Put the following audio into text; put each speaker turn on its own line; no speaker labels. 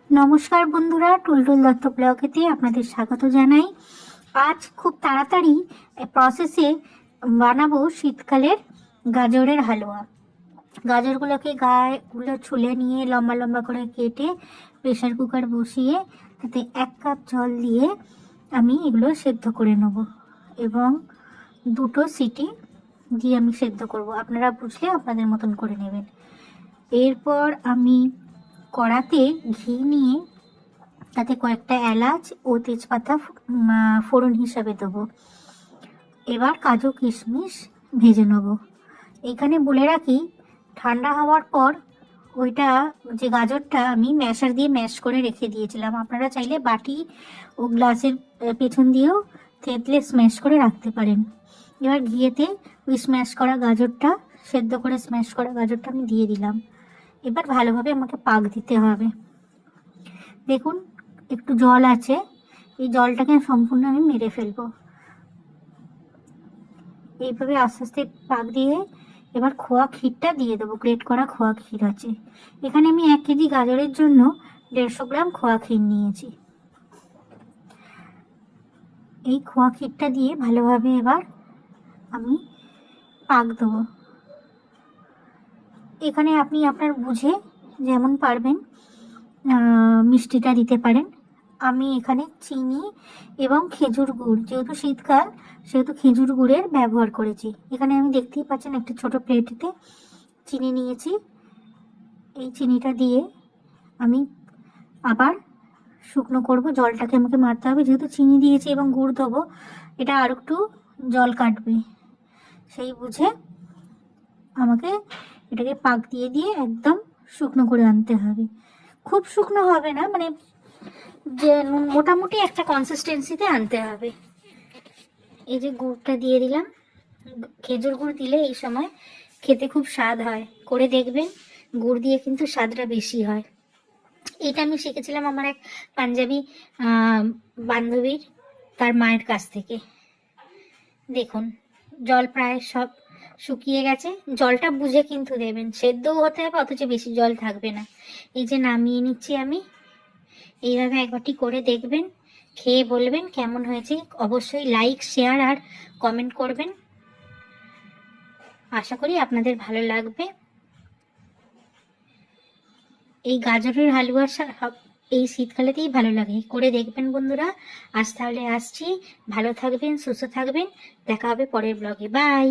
নমস্কার বন্ধুরা, টুলটুল দত্ত ব্লগেতে আপনাদের স্বাগত জানাই। আজ খুব তাড়াতাড়ি প্রসেসে বানাবো শীতকালের গাজরের হালুয়া। গাজরগুলোকে গায়েগুলো ছুলে নিয়ে লম্বা লম্বা করে কেটে প্রেসার কুকার বসিয়ে তাতে 1 কাপ জল দিয়ে আমি এগুলো সেদ্ধ করে নেব এবং 2টো সিটি দিয়ে আমি সেদ্ধ করব। আপনারা বুঝলে আপনাদের মতন করে নেবেন। এরপর আমি কড়াতে ঘি নিয়ে তাতে কয়েকটা এলাচ ও তেজপাতা ফোড়ন হিসাবে দেবো। এবার কাজু কিশমিশ ভেজে নেব। এখানে বলে রাখি, ঠান্ডা হওয়ার পর ওইটা যে গাজরটা আমি ম্যাশার দিয়ে ম্যাশ করে রেখে দিয়েছিলাম, আপনারা চাইলে বাটি ও গ্লাসের পেছন দিয়েও থেতলে স্ম্যাশ করে রাখতে পারেন। এবার ঘিয়েতে ওই স্ম্যাশ করা গাজরটা, সেদ্ধ করে স্ম্যাশ করা গাজরটা আমি দিয়ে দিলাম। এবার ভালোভাবে আমাকে পাক দিতে হবে। দেখুন একটু জল আছে, এই জলটাকে সম্পূর্ণ আমি মেরে ফেলবো। এইভাবে আস্তে আস্তে পাক দিয়ে এবার খোয়া ক্ষীরটা দিয়ে দেবো। গ্রেট করা খোয়া ক্ষীর আছে এখানে। আমি 1 কেজি গাজরের জন্য 150 গ্রাম খোয়া ক্ষীর নিয়েছি। এই খোয়া ক্ষীরটা দিয়ে ভালোভাবে এবার আমি পাক দেবো। এখানে আপনি আপনার বুঝে যেমন পারবেন মিষ্টিটা দিতে পারেন। আমি এখানে চিনি এবং খেজুর গুড়, যেহেতু শীতকাল সেহেতু খেজুর গুড়ের ব্যবহার করেছি। এখানে আমি দেখতেই পাচ্ছেন একটা ছোট প্লেটেতে চিনি নিয়েছি। এই চিনিটা দিয়ে আমি আবার শুকনো করব। জলটাকে আমাকে মারতে হবে, যেহেতু চিনি দিয়েছি এবং গুড় দেবো, এটা আর একটু জল কাটবে। সেই বুঝে আমাকে এটাকে পাক দিয়ে দিয়ে একদম শুকনো করে আনতে হবে। খুব শুকনো হবে না, মানে যে মোটামুটি একটা কনসিস্টেন্সিতে আনতে হবে। এই যে গুড়টা দিয়ে দিলাম। খেজুর গুড় দিলে এই সময় খেতে খুব স্বাদ হয়, করে দেখবেন। গুড় দিয়ে কিন্তু স্বাদটা বেশি হয়। এটা আমি শিখেছিলাম আমার এক পাঞ্জাবি বান্ধবীর, তার মায়ের কাছ থেকে। দেখুন জল প্রায় সব শুকিয়ে গেছে। জলটা বুঝে কিন্তু দেবেন, সেদ্ধও হতে হবে অথচ বেশি জল থাকবে না। এই যে নামিয়ে নিচ্ছি আমি। এইভাবে একবারটি করে দেখবেন, খেয়ে বলবেন কেমন হয়েছে। অবশ্যই লাইক, শেয়ার আর কমেন্ট করবেন। আশা করি আপনাদের ভালো লাগবে। এই গাজরের হালুয়া এই শীতকালেতেই ভালো লাগে, করে দেখবেন বন্ধুরা। আজ তাহলে আসছি, ভালো থাকবেন, সুস্থ থাকবেন। দেখা হবে পরের ব্লগে। বাই।